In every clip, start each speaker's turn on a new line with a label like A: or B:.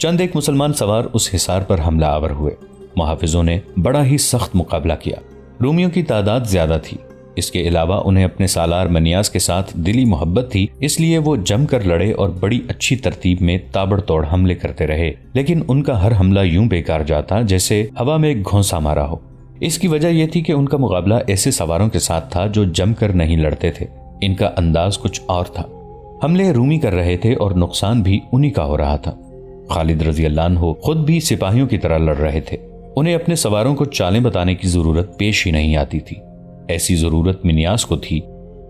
A: چند ایک مسلمان سوار اس حصار پر حملہ آور ہوئے۔ محافظوں نے بڑا ہی سخت مقابلہ کیا۔ رومیوں کی تعداد زیادہ تھی، اس کے علاوہ انہیں اپنے سالار منیاس کے ساتھ دلی محبت تھی، اس لیے وہ جم کر لڑے اور بڑی اچھی ترتیب میں تابڑ توڑ حملے کرتے رہے، لیکن ان کا ہر حملہ یوں بیکار جاتا جیسے ہوا میں ایک گھونسا مارا ہو۔ اس کی وجہ یہ تھی کہ ان کا مقابلہ ایسے سواروں کے ساتھ تھا جو جم کر نہیں لڑتے تھے، ان کا انداز کچھ اور تھا۔ حملے رومی کر رہے تھے اور نقصان بھی انہی کا ہو رہا تھا۔ خالد رضی اللہ عنہ خود بھی سپاہیوں کی طرح لڑ رہے تھے، انہیں اپنے سواروں کو چالیں بتانے کی ضرورت پیش ہی نہیں آتی تھی۔ ایسی ضرورت منیاس کو تھی۔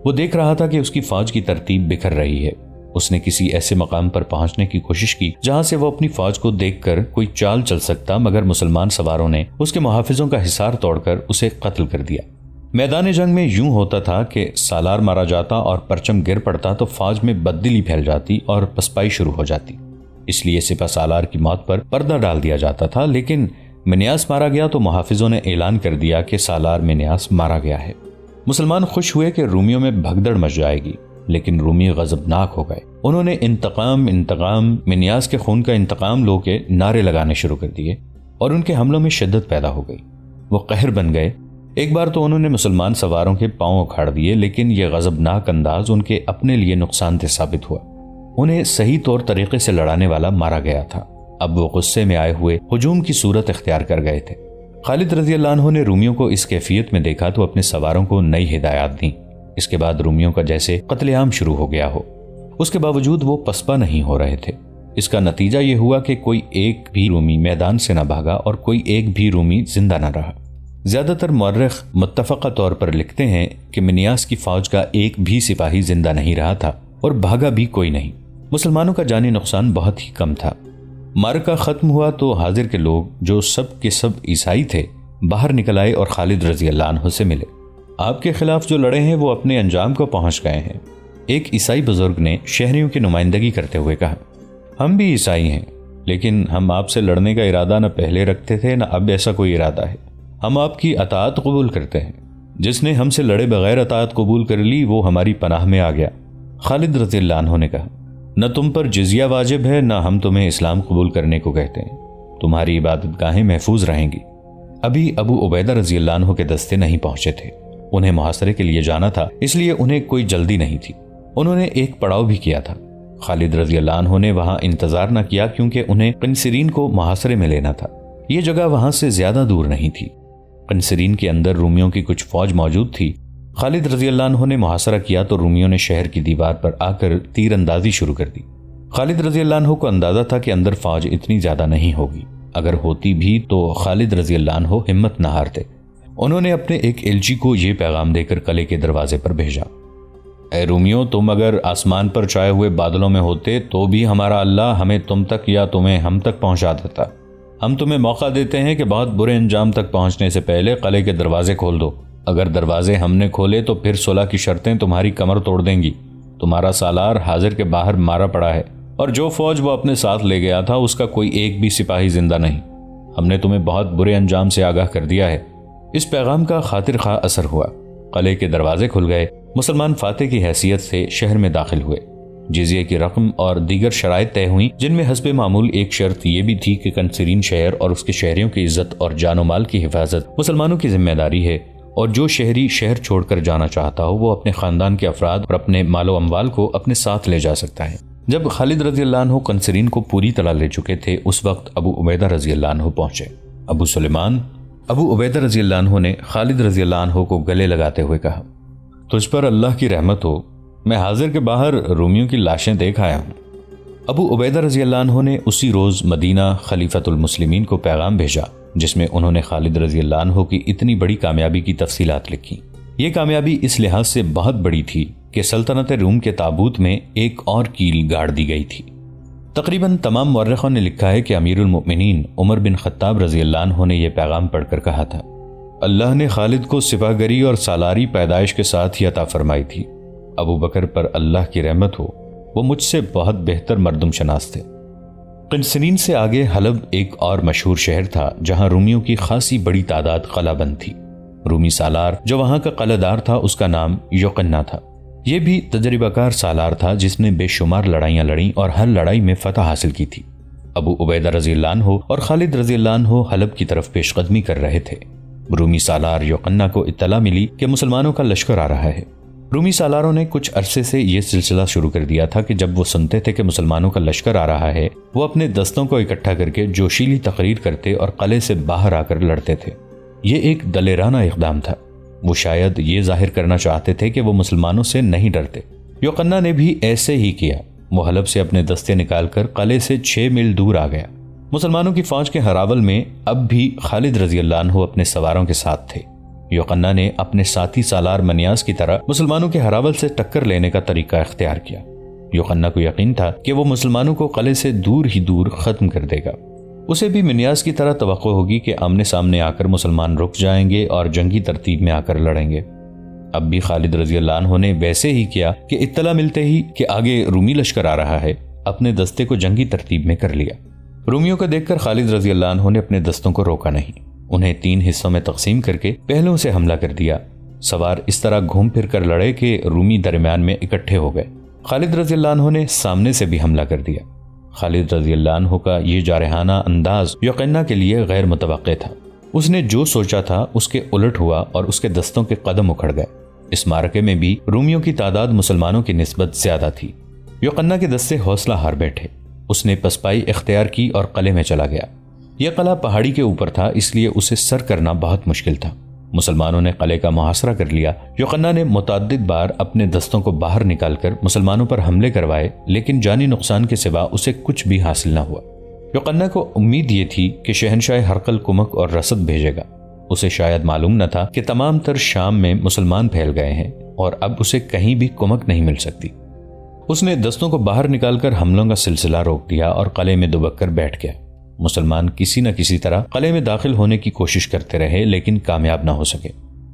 A: وہ دیکھ رہا تھا کہ اس کی فوج کی ترتیب بکھر رہی ہے۔ اس نے کسی ایسے مقام پر پہنچنے کی کوشش کی جہاں سے وہ اپنی فوج کو دیکھ کر کوئی چال چل سکتا، مگر مسلمان سواروں نے اس کے محافظوں کا حصار توڑ کر اسے قتل کر دیا۔ میدان جنگ میں یوں ہوتا تھا کہ سالار مارا جاتا اور پرچم گر پڑتا تو فوج میں بددلی پھیل جاتی اور پسپائی شروع ہو جاتی، اس لیے سپہ سالار کی موت پر پردہ ڈال دیا جاتا تھا۔ لیکن منیاس مارا گیا تو محافظوں نے اعلان کر دیا کہ سالار منیاس مارا گیا ہے۔ مسلمان خوش ہوئے کہ رومیوں میں بھگدڑ مچ جائے گی، لیکن رومی غضبناک ہو گئے۔ انہوں نے انتقام انتقام، منیاس کے خون کا انتقام لو کے نعرے لگانے شروع کر دیے اور ان کے حملوں میں شدت پیدا ہو گئی۔ وہ قہر بن گئے۔ ایک بار تو انہوں نے مسلمان سواروں کے پاؤں اکھاڑ دیے، لیکن یہ غضبناک انداز ان کے اپنے لیے نقصان دہ ثابت ہوا۔ انہیں صحیح طور طریقے سے لڑانے والا مارا گیا تھا۔ اب وہ غصے میں آئے ہوئے ہجوم کی صورت اختیار کر گئے تھے۔ خالد رضی اللہ عنہ نے رومیوں کو اس کیفیت میں دیکھا تو اپنے سواروں کو نئی ہدایات دیں۔ اس کے بعد رومیوں کا جیسے قتل عام شروع ہو گیا ہو، اس کے باوجود وہ پسپا نہیں ہو رہے تھے۔ اس کا نتیجہ یہ ہوا کہ کوئی ایک بھی رومی میدان سے نہ بھاگا اور کوئی ایک بھی رومی زندہ نہ رہا۔ زیادہ تر مورخ متفقہ طور پر لکھتے ہیں کہ منیاس کی فوج کا ایک بھی سپاہی زندہ نہیں رہا تھا اور بھاگا بھی کوئی نہیں۔ مسلمانوں کا جانی نقصان بہت ہی کم تھا۔ معرکہ ختم ہوا تو حاضر کے لوگ جو سب کے سب عیسائی تھے باہر نکل آئے اور خالد رضی اللہ عنہ سے ملے۔ آپ کے خلاف جو لڑے ہیں وہ اپنے انجام کو پہنچ گئے ہیں۔ ایک عیسائی بزرگ نے شہریوں کی نمائندگی کرتے ہوئے کہا، ہم بھی عیسائی ہیں، لیکن ہم آپ سے لڑنے کا ارادہ نہ پہلے رکھتے تھے نہ اب ایسا کوئی ارادہ ہے۔ ہم آپ کی اطاعت قبول کرتے ہیں۔ جس نے ہم سے لڑے بغیر اطاعت قبول کر لی وہ ہماری پناہ میں آ گیا۔ خالد رضی اللہ عنہ نے کہا، نہ تم پر جزیہ واجب ہے نہ ہم تمہیں اسلام قبول کرنے کو کہتے ہیں، تمہاری عبادت گاہیں محفوظ رہیں گی۔ ابھی ابو عبیدہ رضی اللہ عنہ کے دستے نہیں پہنچے تھے، انہیں محاصرے کے لیے جانا تھا، اس لیے انہیں کوئی جلدی نہیں تھی۔ انہوں نے ایک پڑاؤ بھی کیا تھا۔ خالد رضی اللہ عنہ نے وہاں انتظار نہ کیا کیونکہ انہیں قنسرین کو محاصرے میں لینا تھا۔ یہ جگہ وہاں سے زیادہ دور نہیں تھی۔ قنسرین کے اندر رومیوں کی کچھ فوج موجود تھی۔ خالد رضی اللہ عنہ نے محاصرہ کیا تو رومیوں نے شہر کی دیوار پر آ کر تیر اندازی شروع کر دی۔ خالد رضی اللہ عنہ کو اندازہ تھا کہ اندر فوج اتنی زیادہ نہیں ہوگی، اگر ہوتی بھی تو خالد رضی اللہ عنہ ہمت نہ ہارتے۔ انہوں نے اپنے ایک ایلچی کو یہ پیغام دے کر قلعے کے دروازے پر بھیجا، اے رومیوں، تم اگر آسمان پر چھائے ہوئے بادلوں میں ہوتے تو بھی ہمارا اللہ ہمیں تم تک یا تمہیں ہم تک پہنچا دیتا۔ ہم تمہیں موقع دیتے ہیں کہ بہت برے انجام تک پہنچنے سے پہلے قلعے کے دروازے کھول دو۔ اگر دروازے ہم نے کھولے تو پھر صلح کی شرطیں تمہاری کمر توڑ دیں گی۔ تمہارا سالار حاضر کے باہر مارا پڑا ہے اور جو فوج وہ اپنے ساتھ لے گیا تھا اس کا کوئی ایک بھی سپاہی زندہ نہیں۔ ہم نے تمہیں بہت برے انجام سے آگاہ کر دیا ہے۔ اس پیغام کا خاطر خواہ اثر ہوا۔ قلعے کے دروازے کھل گئے۔ مسلمان فاتح کی حیثیت سے شہر میں داخل ہوئے۔ جزیے کی رقم اور دیگر شرائط طے ہوئیں، جن میں حسب معمول ایک شرط یہ بھی تھی کہ قنسرین شہر اور اس کے شہریوں کی عزت اور جان و مال کی حفاظت مسلمانوں کی ذمہ داری ہے، اور جو شہری شہر چھوڑ کر جانا چاہتا ہو وہ اپنے خاندان کے افراد اور اپنے مال و اموال کو اپنے ساتھ لے جا سکتا ہے۔ جب خالد رضی اللہ عنہ قنسرین کو پوری طرح لے چکے تھے اس وقت ابو عبیدہ رضی اللہ عنہ پہنچے۔ ابو عبیدہ رضی اللہ عنہ نے خالد رضی اللہ عنہ کو گلے لگاتے ہوئے کہا، تجھ پر اللہ کی رحمت ہو، میں حاضر کے باہر رومیوں کی لاشیں دیکھ آیا ہوں۔ ابو عبیدہ رضی اللہ عنہ نے اسی روز مدینہ خلیفۃ المسلمین کو پیغام بھیجا جس میں انہوں نے خالد رضی اللہ عنہ کی اتنی بڑی کامیابی کی تفصیلات لکھی۔ یہ کامیابی اس لحاظ سے بہت بڑی تھی کہ سلطنت روم کے تابوت میں ایک اور کیل گاڑ دی گئی تھی۔ تقریباً تمام مورخوں نے لکھا ہے کہ امیر المؤمنین عمر بن خطاب رضی اللہ عنہ نے یہ پیغام پڑھ کر کہا تھا، اللہ نے خالد کو سپاہگری اور سالاری پیدائش کے ساتھ ہی عطا فرمائی تھی۔ ابو بکر پر اللہ کی رحمت ہو، وہ مجھ سے بہت بہتر مردم شناس تھے۔ قنسرین سے آگے حلب ایک اور مشہور شہر تھا جہاں رومیوں کی خاصی بڑی تعداد قلعہ بند تھی۔ رومی سالار جو وہاں کا قلعہ دار تھا اس کا نام یوقنا تھا۔ یہ بھی تجربہ کار سالار تھا جس نے بے شمار لڑائیاں لڑیں اور ہر لڑائی میں فتح حاصل کی تھی۔ ابو عبیدہ رضی اللہ عنہ اور خالد رضی اللہ عنہ حلب کی طرف پیش قدمی کر رہے تھے۔ رومی سالار یوقنا کو اطلاع ملی کہ مسلمانوں کا لشکر آ رہا ہے۔ رومی سالاروں نے کچھ عرصے سے یہ سلسلہ شروع کر دیا تھا کہ جب وہ سنتے تھے کہ مسلمانوں کا لشکر آ رہا ہے، وہ اپنے دستوں کو اکٹھا کر کے جوشیلی تقریر کرتے اور قلعے سے باہر آ کر لڑتے تھے۔ یہ ایک دلیرانہ اقدام تھا۔ وہ شاید یہ ظاہر کرنا چاہتے تھے کہ وہ مسلمانوں سے نہیں ڈرتے۔ یوقنا نے بھی ایسے ہی کیا۔ وہ حلب سے اپنے دستے نکال کر قلعے سے 6 میل دور آ گیا۔ مسلمانوں کی فوج کے ہراول میں اب بھی خالد رضی اللہ عنہ اپنے سواروں کے ساتھ تھے۔ یوقنا نے اپنے ساتھی سالار منیاس کی طرح مسلمانوں کے ہراول سے ٹکر لینے کا طریقہ اختیار کیا۔ یوقنا کو یقین تھا کہ وہ مسلمانوں کو قلعے سے دور ہی دور ختم کر دے گا۔ اسے بھی منیاس کی طرح توقع ہوگی کہ آمنے سامنے آ کر مسلمان رک جائیں گے اور جنگی ترتیب میں آ کر لڑیں گے۔ اب بھی خالد رضی اللہ عنہ نے ویسے ہی کیا کہ اطلاع ملتے ہی کہ آگے رومی لشکر آ رہا ہے، اپنے دستے کو جنگی ترتیب میں کر لیا۔ رومیوں کو دیکھ کر خالد رضی اللہ عنہ نے اپنے دستوں کو روکا نہیں، انہیں 3 حصوں میں تقسیم کر کے پہلوں سے حملہ کر دیا۔ سوار اس طرح گھوم پھر کر لڑے کہ رومی درمیان میں اکٹھے ہو گئے۔ خالد رضی اللہ عنہ نے سامنے سے بھی حملہ کر دیا۔ خالد رضی اللہ عنہ کا یہ جارحانہ انداز یوقنا کے لیے غیر متوقع تھا۔ اس نے جو سوچا تھا اس کے الٹ ہوا اور اس کے دستوں کے قدم اکھڑ گئے۔ اس معرکے میں بھی رومیوں کی تعداد مسلمانوں کی نسبت زیادہ تھی۔ یوقنا کے دستے حوصلہ ہار بیٹھے۔ اس نے پسپائی اختیار کی اور قلعے میں چلا گیا۔ یہ قلعہ پہاڑی کے اوپر تھا، اس لیے اسے سر کرنا بہت مشکل تھا۔ مسلمانوں نے قلعے کا محاصرہ کر لیا۔ یوقنا نے متعدد بار اپنے دستوں کو باہر نکال کر مسلمانوں پر حملے کروائے، لیکن جانی نقصان کے سوا اسے کچھ بھی حاصل نہ ہوا۔ یوقنا کو امید یہ تھی کہ شہنشاہ ہرقل کمک اور رسد بھیجے گا۔ اسے شاید معلوم نہ تھا کہ تمام تر شام میں مسلمان پھیل گئے ہیں اور اب اسے کہیں بھی کمک نہیں مل سکتی۔ اس نے دستوں کو باہر نکال کر حملوں کا سلسلہ روک دیا اور قلعے میں دبک کر بیٹھ گیا۔ مسلمان کسی نہ کسی طرح قلعے میں داخل ہونے کی کوشش کرتے رہے، لیکن کامیاب نہ ہو سکے۔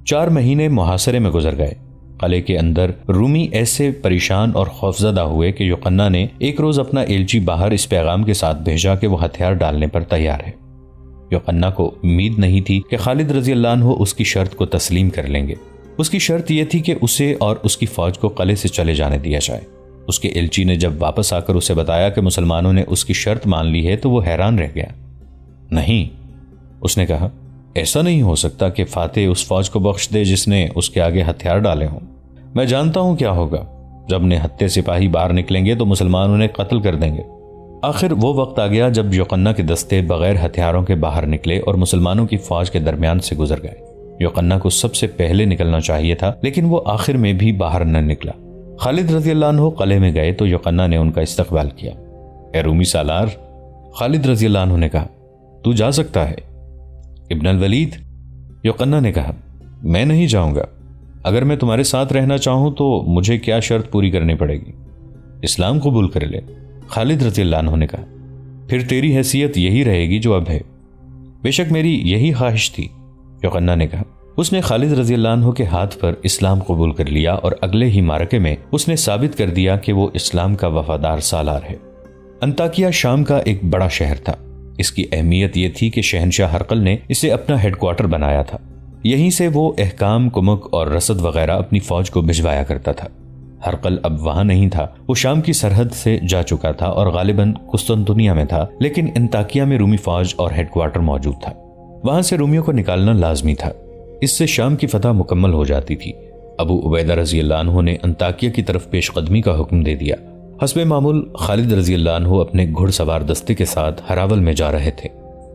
A: 4 مہینے محاصرے میں گزر گئے۔ قلعے کے اندر رومی ایسے پریشان اور خوفزدہ ہوئے کہ یوقنا نے ایک روز اپنا ایلچی باہر اس پیغام کے ساتھ بھیجا کہ وہ ہتھیار ڈالنے پر تیار ہے۔ یوقنا کو امید نہیں تھی کہ خالد رضی اللہ عنہ اس کی شرط کو تسلیم کر لیں گے۔ اس کی شرط یہ تھی کہ اسے اور اس کی فوج کو قلعے سے چلے جانے دیا جائے۔ اس کے ایلچی نے جب واپس آ کر اسے بتایا کہ مسلمانوں نے اس کی شرط مان لی ہے تو وہ حیران رہ گیا۔ نہیں، اس نے کہا، ایسا نہیں ہو سکتا کہ فاتح اس فوج کو بخش دے جس نے اس کے آگے ہتھیار ڈالے ہوں۔ میں جانتا ہوں کیا ہوگا۔ جب نہتے سپاہی باہر نکلیں گے تو مسلمان انہیں قتل کر دیں گے۔ آخر وہ وقت آ گیا جب یوقنا کے دستے بغیر ہتھیاروں کے باہر نکلے اور مسلمانوں کی فوج کے درمیان سے گزر گئے۔ یوقنا کو سب سے پہلے نکلنا چاہیے تھا، لیکن وہ آخر میں بھی باہر نہ نکلا۔ خالد رضی اللہ عنہ قلعے میں گئے تو یوقنا نے ان کا استقبال کیا۔ اے رومی سالار، خالد رضی اللہ عنہ نے کہا، تو جا سکتا ہے۔ ابن الولید، یوقنا نے کہا، میں نہیں جاؤں گا۔ اگر میں تمہارے ساتھ رہنا چاہوں تو مجھے کیا شرط پوری کرنی پڑے گی؟ اسلام قبول کر لے۔ خالد رضی اللہ عنہ نے کہا، پھر تیری حیثیت یہی رہے گی جو اب ہے۔ بے شک میری یہی خواہش تھی، یوقنا نے کہا۔ اس نے خالد رضی اللہ عنہ کے ہاتھ پر اسلام قبول کر لیا اور اگلے ہی معرکے میں اس نے ثابت کر دیا کہ وہ اسلام کا وفادار سالار ہے۔ انطاکیہ شام کا ایک بڑا شہر تھا۔ اس کی اہمیت یہ تھی کہ شہنشاہ ہرقل نے اسے اپنا ہیڈ کوارٹر بنایا تھا۔ یہیں سے وہ احکام، کمک اور رسد وغیرہ اپنی فوج کو بھجوایا کرتا تھا۔ ہرقل اب وہاں نہیں تھا، وہ شام کی سرحد سے جا چکا تھا اور غالباً قسطنطنیہ میں تھا، لیکن انطاکیہ میں رومی فوج اور ہیڈ کوارٹر موجود تھا۔ وہاں سے رومیوں کو نکالنا لازمی تھا، اس سے شام کی فتح مکمل ہو جاتی تھی۔ ابو عبیدہ رضی اللہ عنہ نے انطاکیہ کی طرف پیش قدمی کا حکم دے دیا۔ حسب معمول خالد رضی اللہ عنہ اپنے گھڑ سوار دستے کے ساتھ ہراول میں جا رہے تھے۔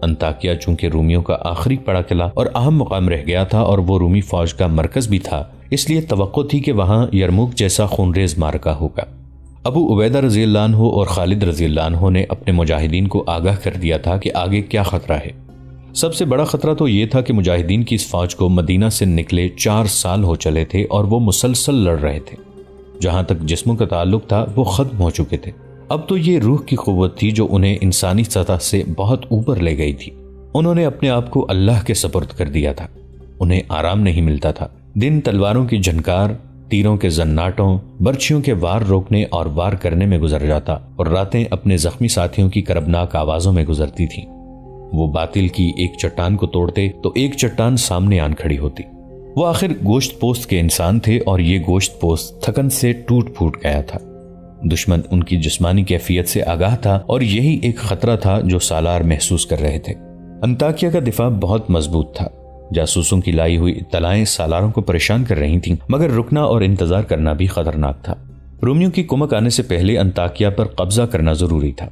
A: انطاکیہ چونکہ رومیوں کا آخری بڑا قلعہ اور اہم مقام رہ گیا تھا اور وہ رومی فوج کا مرکز بھی تھا، اس لیے توقع تھی کہ وہاں یرموک جیسا خونریز معرکہ ہوگا۔ ابو عبیدہ رضی اللہ عنہ اور خالد رضی اللہ عنہ نے اپنے مجاہدین کو آگاہ کر دیا تھا کہ آگے کیا خطرہ ہے۔ سب سے بڑا خطرہ تو یہ تھا کہ مجاہدین کی اس فوج کو مدینہ سے نکلے 4 سال ہو چلے تھے اور وہ مسلسل لڑ رہے تھے۔ جہاں تک جسموں کا تعلق تھا وہ ختم ہو چکے تھے۔ اب تو یہ روح کی قوت تھی جو انہیں انسانی سطح سے بہت اوپر لے گئی تھی۔ انہوں نے اپنے آپ کو اللہ کے سپرد کر دیا تھا۔ انہیں آرام نہیں ملتا تھا۔ دن تلواروں کی جھنکار، تیروں کے زناٹوں، برچھیوں کے وار روکنے اور وار کرنے میں گزر جاتا اور راتیں اپنے زخمی ساتھیوں کی کربناک آوازوں میں گزرتی تھیں۔ وہ باطل کی ایک چٹان کو توڑتے تو ایک چٹان سامنے آن کھڑی ہوتی۔ وہ آخر گوشت پوست کے انسان تھے اور یہ گوشت پوست تھکن سے ٹوٹ پھوٹ گیا تھا۔ دشمن ان کی جسمانی کیفیت سے آگاہ تھا اور یہی ایک خطرہ تھا جو سالار محسوس کر رہے تھے۔ انطاکیہ کا دفاع بہت مضبوط تھا۔ جاسوسوں کی لائی ہوئی اطلاعیں سالاروں کو پریشان کر رہی تھیں، مگر رکنا اور انتظار کرنا بھی خطرناک تھا۔ رومیوں کی کمک آنے سے پہلے انطاکیہ پر قبضہ کرنا ضروری تھا۔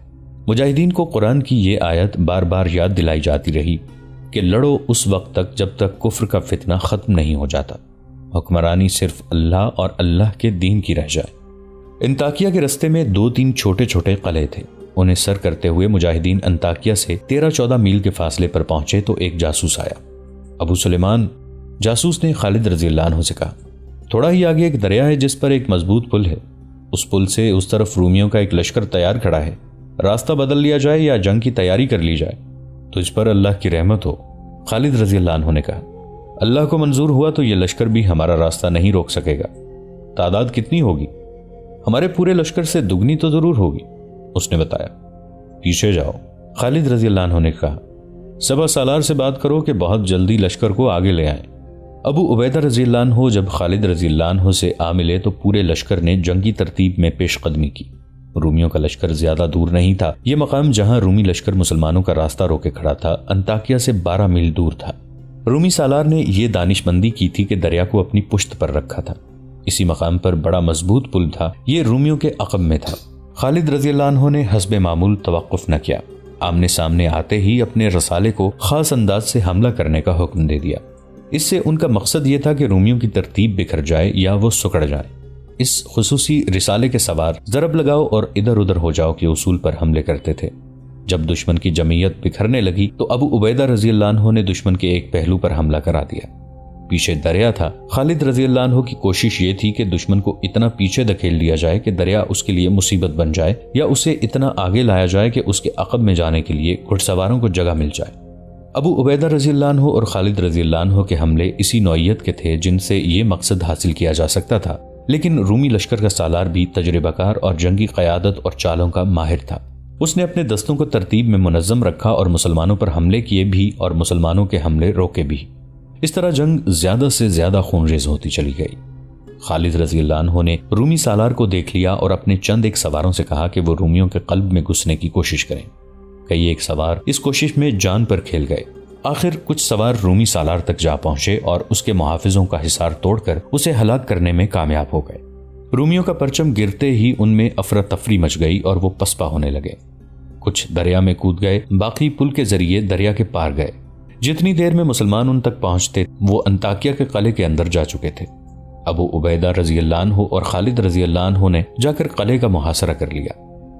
A: مجاہدین کو قرآن کی یہ آیت بار بار یاد دلائی جاتی رہی کہ لڑو اس وقت تک جب تک کفر کا فتنہ ختم نہیں ہو جاتا، حکمرانی صرف اللہ اور اللہ کے دین کی رہ جائے۔ انطاکیہ کے رستے میں 2-3 چھوٹے چھوٹے قلعے تھے۔ انہیں سر کرتے ہوئے مجاہدین انطاکیہ سے 13-14 میل کے فاصلے پر پہنچے تو ایک جاسوس آیا۔ ابو سلیمان، جاسوس نے خالد رضی اللہ عنہ سے کہا، تھوڑا ہی آگے ایک دریا ہے جس پر ایک مضبوط پل ہے، اس پل سے اس طرف رومیوں کا ایک لشکر تیار کھڑا ہے، راستہ بدل لیا جائے یا جنگ کی تیاری کر لی جائے تو اس پر اللہ کی رحمت ہو۔ خالد رضی اللہ عنہ نے کہا، اللہ کو منظور ہوا تو یہ لشکر بھی ہمارا راستہ نہیں روک سکے گا۔ تعداد کتنی ہوگی؟ ہمارے پورے لشکر سے دگنی تو ضرور ہوگی، اس نے بتایا۔ پیچھے جاؤ، خالد رضی اللہ عنہ نے کہا، سبا سالار سے بات کرو کہ بہت جلدی لشکر کو آگے لے آئیں۔ ابو عبیدہ رضی اللہ عنہ جب خالد رضی اللہ عنہ سے آ ملے تو پورے لشکر نے جنگی ترتیب میں پیش قدمی کی۔ رومیوں کا لشکر زیادہ دور نہیں تھا۔ یہ مقام جہاں رومی لشکر مسلمانوں کا راستہ روکے کھڑا تھا، انطاکیہ سے 12 میل دور تھا۔ رومی سالار نے یہ دانش مندی کی تھی کہ دریا کو اپنی پشت پر رکھا تھا۔ اسی مقام پر بڑا مضبوط پل تھا، یہ رومیوں کے عقب میں تھا۔ خالد رضی اللہ عنہ نے حسب معمول توقف نہ کیا، آمنے سامنے آتے ہی اپنے رسالے کو خاص انداز سے حملہ کرنے کا حکم دے دیا۔ اس سے ان کا مقصد یہ تھا کہ رومیوں کی ترتیب بکھر جائے یا وہ سکڑ جائے۔ اس خصوصی رسالے کے سوار ضرب لگاؤ اور ادھر ادھر ہو جاؤ کے اصول پر حملے کرتے تھے۔ جب دشمن کی جمعیت بکھرنے لگی تو ابو عبیدہ رضی اللہ عنہ نے دشمن کے ایک پہلو پر حملہ کرا دیا۔ پیچھے دریا تھا۔ خالد رضی اللہ عنہ کی کوشش یہ تھی کہ دشمن کو اتنا پیچھے دھکیل دیا جائے کہ دریا اس کے لیے مصیبت بن جائے، یا اسے اتنا آگے لایا جائے کہ اس کے عقب میں جانے کے لیے گھڑ سواروں کو جگہ مل جائے۔ ابو عبیدہ رضی اللہ عنہ اور خالد رضی اللہ عنہ کے حملے اسی نوعیت کے تھے جن سے یہ مقصد حاصل کیا جا سکتا تھا، لیکن رومی لشکر کا سالار بھی تجربہ کار اور جنگی قیادت اور چالوں کا ماہر تھا۔ اس نے اپنے دستوں کو ترتیب میں منظم رکھا اور مسلمانوں پر حملے کیے بھی اور مسلمانوں کے حملے روکے بھی۔ اس طرح جنگ زیادہ سے زیادہ خونریز ہوتی چلی گئی۔ خالد رضی اللہ عنہ نے رومی سالار کو دیکھ لیا اور اپنے چند ایک سواروں سے کہا کہ وہ رومیوں کے قلب میں گھسنے کی کوشش کریں۔ کئی ایک سوار اس کوشش میں جان پر کھیل گئے۔ آخر کچھ سوار رومی سالار تک جا پہنچے اور اس کے محافظوں کا حصار توڑ کر اسے ہلاک کرنے میں کامیاب ہو گئے۔ رومیوں کا پرچم گرتے ہی ان میں افراتفری مچ گئی اور وہ پسپا ہونے لگے۔ کچھ دریا میں کود گئے، باقی پل کے ذریعے دریا کے پار گئے۔ جتنی دیر میں مسلمان ان تک پہنچتے وہ انطاکیہ کے قلعے کے اندر جا چکے تھے۔ ابو عبیدہ رضی اللہ عنہ اور خالد رضی اللہ عنہ نے جا کر قلعے کا محاصرہ کر لیا۔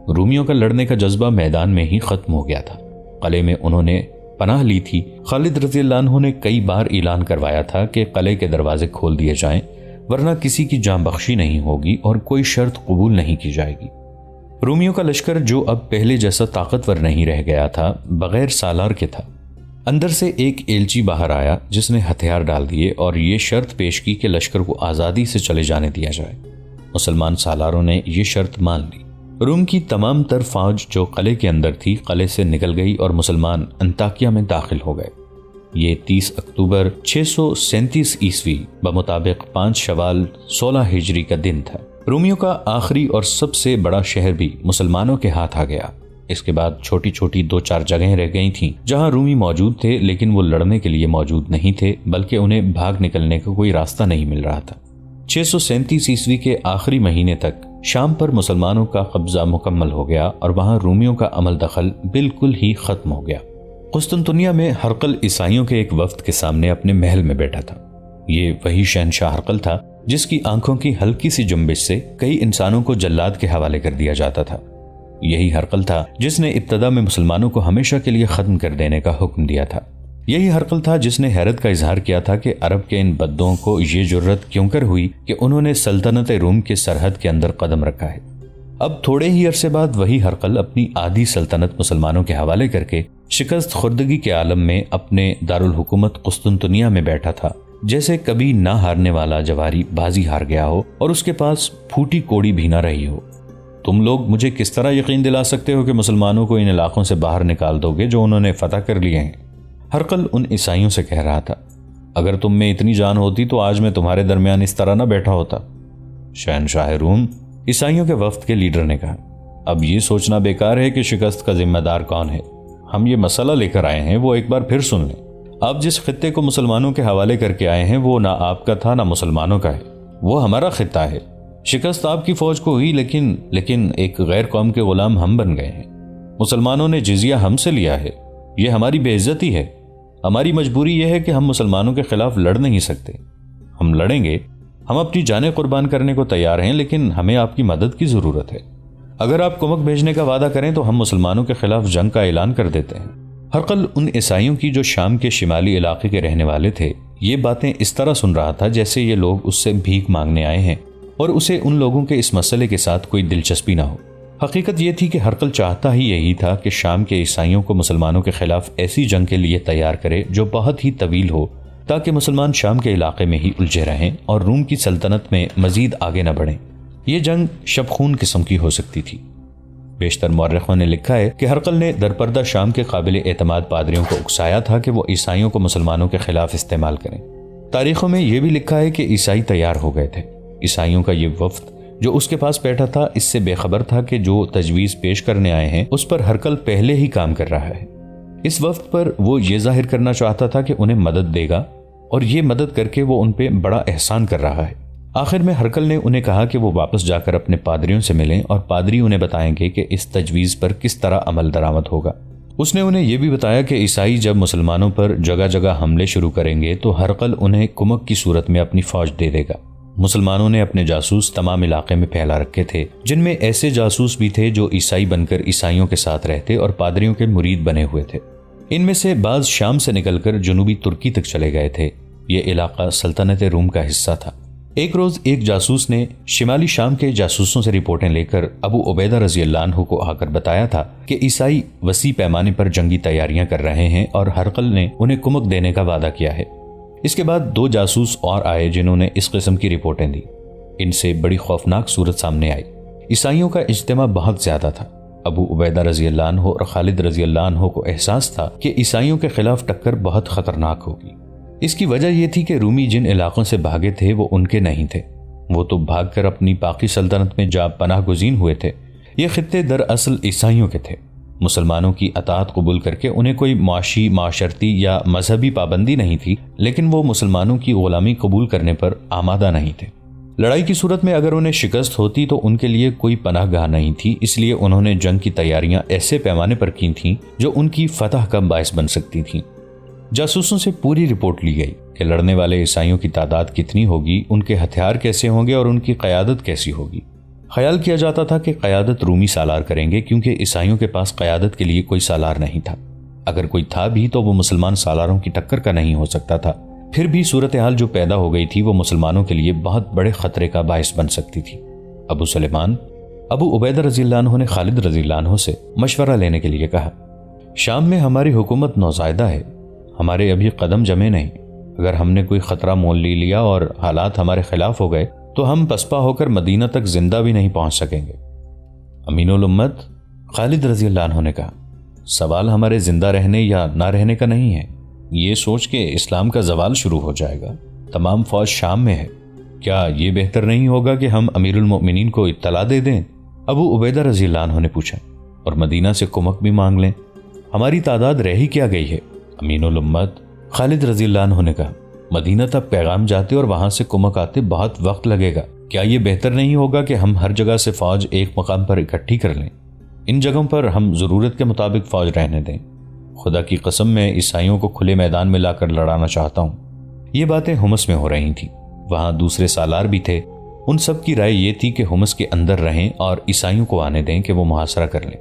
A: رومیوں کا لڑنے کا جذبہ میدان میں ہی ختم ہو گیا تھا۔ قلعے میں انہوں نے پناہ لی تھی۔ خالد رضی اللہ عنہ نے کئی بار اعلان کروایا تھا کہ قلعے کے دروازے کھول دیے جائیں، ورنہ کسی کی جان بخشی نہیں ہوگی اور کوئی شرط قبول نہیں کی جائے گی۔ رومیوں کا لشکر جو اب پہلے جیسا طاقتور نہیں رہ گیا تھا، بغیر سالار کے تھا۔ اندر سے ایک ایلچی باہر آیا جس نے ہتھیار ڈال دیے اور یہ شرط پیش کی کہ لشکر کو آزادی سے چلے جانے دیا جائے۔ مسلمان سالاروں نے یہ شرط مان لی۔ روم کی تمام تر فوج جو قلعے کے اندر تھی قلعے سے نکل گئی اور مسلمان انطاکیہ میں داخل ہو گئے۔ یہ 30 اکتوبر 637 عیسوی بمطابق 5 شوال 16 ہجری کا دن تھا۔ رومیوں کا آخری اور سب سے بڑا شہر بھی مسلمانوں کے ہاتھ آ گیا۔ اس کے بعد چھوٹی چھوٹی 2-4 جگہیں رہ گئی تھیں جہاں رومی موجود تھے، لیکن وہ لڑنے کے لیے موجود نہیں تھے، بلکہ انہیں بھاگ نکلنے کا کوئی راستہ نہیں مل رہا تھا۔ 637 عیسوی کے آخری مہینے تک شام پر مسلمانوں کا قبضہ مکمل ہو گیا اور وہاں رومیوں کا عمل دخل بالکل ہی ختم ہو گیا۔ قسطنطنیہ میں ہرقل عیسائیوں کے ایک وفد کے سامنے اپنے محل میں بیٹھا تھا۔ یہ وہی شہنشاہ ہرقل تھا جس کی آنکھوں کی ہلکی سی جنبش سے کئی انسانوں کو جلاد کے حوالے کر دیا جاتا تھا۔ یہی ہرقل تھا جس نے ابتدا میں مسلمانوں کو ہمیشہ کے لیے ختم کر دینے کا حکم دیا تھا۔ یہی ہرقل تھا جس نے حیرت کا اظہار کیا تھا کہ عرب کے ان بدوں کو یہ جرت کیوں کر ہوئی کہ انہوں نے سلطنت روم کے سرحد کے اندر قدم رکھا ہے۔ اب تھوڑے ہی عرصے بعد وہی ہرقل اپنی آدھی سلطنت مسلمانوں کے حوالے کر کے شکست خوردگی کے عالم میں اپنے دارالحکومت قسطنطنیہ میں بیٹھا تھا، جیسے کبھی نہ ہارنے والا جواری بازی ہار گیا ہو اور اس کے پاس پھوٹی کوڑی بھی نہ رہی ہو۔ تم لوگ مجھے کس طرح یقین دلا سکتے ہو کہ مسلمانوں کو ان علاقوں سے باہر نکال دو گے جو انہوں نے فتح کر لیے ہیں؟ ہرقل ان عیسائیوں سے کہہ رہا تھا، اگر تم میں اتنی جان ہوتی تو آج میں تمہارے درمیان اس طرح نہ بیٹھا ہوتا۔ شہنشاہ روم، عیسائیوں کے وفد کے لیڈر نے کہا، اب یہ سوچنا بیکار ہے کہ شکست کا ذمہ دار کون ہے، ہم یہ مسئلہ لے کر آئے ہیں وہ ایک بار پھر سن لیں۔ آپ جس خطے کو مسلمانوں کے حوالے کر کے آئے ہیں وہ نہ آپ کا تھا نہ مسلمانوں کا ہے، وہ ہمارا خطہ ہے۔ شکست آپ کی فوج کو ہوئی، لیکن ایک غیر قوم کے غلام ہم بن گئے ہیں۔ مسلمانوں نے جزیہ ہم سے لیا ہے، یہ ہماری بے عزتی ہے۔ ہماری مجبوری یہ ہے کہ ہم مسلمانوں کے خلاف لڑ نہیں سکتے۔ ہم لڑیں گے، ہم اپنی جانیں قربان کرنے کو تیار ہیں، لیکن ہمیں آپ کی مدد کی ضرورت ہے۔ اگر آپ کمک بھیجنے کا وعدہ کریں تو ہم مسلمانوں کے خلاف جنگ کا اعلان کر دیتے ہیں۔ ہرقل ان عیسائیوں کی جو شام کے شمالی علاقے کے رہنے والے تھے یہ باتیں اس طرح سن رہا تھا جیسے یہ لوگ اس سے بھیک مانگنے آئے ہیں اور اسے ان لوگوں کے اس مسئلے کے ساتھ کوئی دلچسپی نہ ہو۔ حقیقت یہ تھی کہ ہرقل چاہتا ہی یہی تھا کہ شام کے عیسائیوں کو مسلمانوں کے خلاف ایسی جنگ کے لیے تیار کرے جو بہت ہی طویل ہو، تاکہ مسلمان شام کے علاقے میں ہی الجھے رہیں اور روم کی سلطنت میں مزید آگے نہ بڑھیں۔ یہ جنگ شب خون قسم کی ہو سکتی تھی۔ بیشتر مورخوں نے لکھا ہے کہ ہرقل نے درپردہ شام کے قابل اعتماد پادریوں کو اکسایا تھا کہ وہ عیسائیوں کو مسلمانوں کے خلاف استعمال کریں۔ تاریخوں میں یہ بھی لکھا ہے کہ عیسائی تیار ہو گئے تھے۔ عیسائیوں کا یہ وفد جو اس کے پاس بیٹھا تھا اس سے بے خبر تھا کہ جو تجویز پیش کرنے آئے ہیں اس پر ہرقل پہلے ہی کام کر رہا ہے۔ اس وفد پر وہ یہ ظاہر کرنا چاہتا تھا کہ انہیں مدد دے گا اور یہ مدد کر کے وہ ان پہ بڑا احسان کر رہا ہے۔ آخر میں ہرقل نے انہیں کہا کہ وہ واپس جا کر اپنے پادریوں سے ملیں اور پادری انہیں بتائیں گے کہ اس تجویز پر کس طرح عمل درآمد ہوگا۔ اس نے انہیں یہ بھی بتایا کہ عیسائی جب مسلمانوں پر جگہ جگہ حملے شروع کریں گے تو ہرقل انہیں کمک کی صورت میں اپنی فوج دے دے گا۔ مسلمانوں نے اپنے جاسوس تمام علاقے میں پھیلا رکھے تھے، جن میں ایسے جاسوس بھی تھے جو عیسائی بن کر عیسائیوں کے ساتھ رہتے اور پادریوں کے مرید بنے ہوئے تھے۔ ان میں سے بعض شام سے نکل کر جنوبی ترکی تک چلے گئے تھے۔ یہ علاقہ سلطنت روم کا حصہ تھا۔ ایک روز ایک جاسوس نے شمالی شام کے جاسوسوں سے رپورٹیں لے کر ابو عبیدہ رضی اللہ عنہ کو آ کر بتایا تھا کہ عیسائی وسیع پیمانے پر جنگی تیاریاں کر رہے ہیں اور ہرقل نے انہیں کمک دینے کا وعدہ کیا ہے۔ اس کے بعد 2 جاسوس اور آئے جنہوں نے اس قسم کی رپورٹیں دی۔ ان سے بڑی خوفناک صورت سامنے آئی۔ عیسائیوں کا اجتماع بہت زیادہ تھا۔ ابو عبیدہ رضی اللہ عنہ اور خالد رضی اللہ عنہ کو احساس تھا کہ عیسائیوں کے خلاف ٹکر بہت خطرناک ہوگی۔ اس کی وجہ یہ تھی کہ رومی جن علاقوں سے بھاگے تھے وہ ان کے نہیں تھے، وہ تو بھاگ کر اپنی باقی سلطنت میں جا پناہ گزین ہوئے تھے۔ یہ خطے دراصل عیسائیوں کے تھے۔ مسلمانوں کی اطاعت قبول کر کے انہیں کوئی معاشی، معاشرتی یا مذہبی پابندی نہیں تھی، لیکن وہ مسلمانوں کی غلامی قبول کرنے پر آمادہ نہیں تھے۔ لڑائی کی صورت میں اگر انہیں شکست ہوتی تو ان کے لیے کوئی پناہ گاہ نہیں تھی، اس لیے انہوں نے جنگ کی تیاریاں ایسے پیمانے پر کی تھیں جو ان کی فتح کا باعث بن سکتی تھیں۔ جاسوسوں سے پوری رپورٹ لی گئی کہ لڑنے والے عیسائیوں کی تعداد کتنی ہوگی، ان کے ہتھیار کیسے ہوں گے اور ان کی قیادت کیسی ہوگی۔ خیال کیا جاتا تھا کہ قیادت رومی سالار کریں گے کیونکہ عیسائیوں کے پاس قیادت کے لیے کوئی سالار نہیں تھا۔ اگر کوئی تھا بھی تو وہ مسلمان سالاروں کی ٹکر کا نہیں ہو سکتا تھا۔ پھر بھی صورتحال جو پیدا ہو گئی تھی وہ مسلمانوں کے لیے بہت بڑے خطرے کا باعث بن سکتی تھی۔ ابو سلیمان ابو عبیدہ رضی اللہ عنہ نے خالد رضی اللہ عنہ سے مشورہ لینے کے لیے کہا، شام میں ہماری حکومت نوزائیدہ ہے، ہمارے ابھی قدم جمے نہیں۔ اگر ہم نے کوئی خطرہ مول لیا اور حالات ہمارے خلاف ہو گئے تو ہم پسپا ہو کر مدینہ تک زندہ بھی نہیں پہنچ سکیں گے۔ امین الامت خالد رضی اللہ عنہ نے کہا، سوال ہمارے زندہ رہنے یا نہ رہنے کا نہیں ہے، یہ سوچ کے اسلام کا زوال شروع ہو جائے گا، تمام فوج شام میں ہے، کیا یہ بہتر نہیں ہوگا کہ ہم امیر المؤمنین کو اطلاع دے دیں؟ ابو عبیدہ رضی اللہ عنہ نے پوچھا، اور مدینہ سے کمک بھی مانگ لیں، ہماری تعداد رہ ہی کیا گئی ہے؟ امین الامت خالد رضی اللہ عنہ نے کہا، مدینہ تک پیغام جاتے اور وہاں سے کمک آتے بہت وقت لگے گا، کیا یہ بہتر نہیں ہوگا کہ ہم ہر جگہ سے فوج ایک مقام پر اکٹھی کر لیں؟ ان جگہوں پر ہم ضرورت کے مطابق فوج رہنے دیں۔ خدا کی قسم میں عیسائیوں کو کھلے میدان میں لا کر لڑانا چاہتا ہوں۔ یہ باتیں حمص میں ہو رہی تھیں، وہاں دوسرے سالار بھی تھے۔ ان سب کی رائے یہ تھی کہ حمص کے اندر رہیں اور عیسائیوں کو آنے دیں کہ وہ محاصرہ کر لیں۔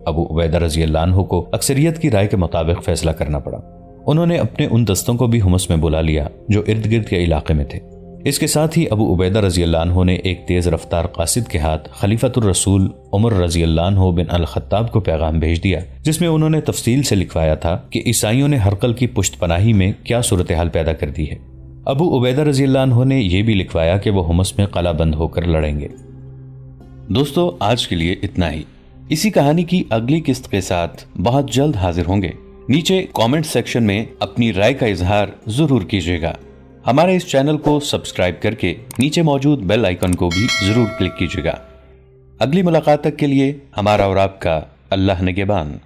A: ابو عبیدہ رضی اللہ عنہ کو اکثریت کی رائے کے مطابق فیصلہ کرنا پڑا۔ انہوں نے اپنے ان دستوں کو بھی حمص میں بلا لیا جو ارد گرد کے علاقے میں تھے۔ اس کے ساتھ ہی ابو عبیدہ رضی اللہ عنہ نے ایک تیز رفتار قاصد کے ہاتھ خلیفۃ الرسول عمر رضی اللہ عنہ بن الخطاب کو پیغام بھیج دیا، جس میں انہوں نے تفصیل سے لکھوایا تھا کہ عیسائیوں نے ہرقل کی پشت پناہی میں کیا صورتحال پیدا کر دی ہے۔ ابو عبیدہ رضی اللہ عنہ نے یہ بھی لکھوایا کہ وہ حمص میں قلعہ بند ہو کر لڑیں گے۔ دوستو، آج کے لیے اتنا ہی۔ اسی کہانی کی اگلی قسط کے ساتھ بہت جلد حاضر ہوں گے۔ نیچے کامنٹ سیکشن میں اپنی رائے کا اظہار ضرور کیجیے گا۔ ہمارے اس چینل کو سبسکرائب کر کے نیچے موجود بیل آئیکن کو بھی ضرور کلک کیجیے گا اگلی ملاقات تک کے لیے ہمارا اور آپ کا اللہ نگہبان۔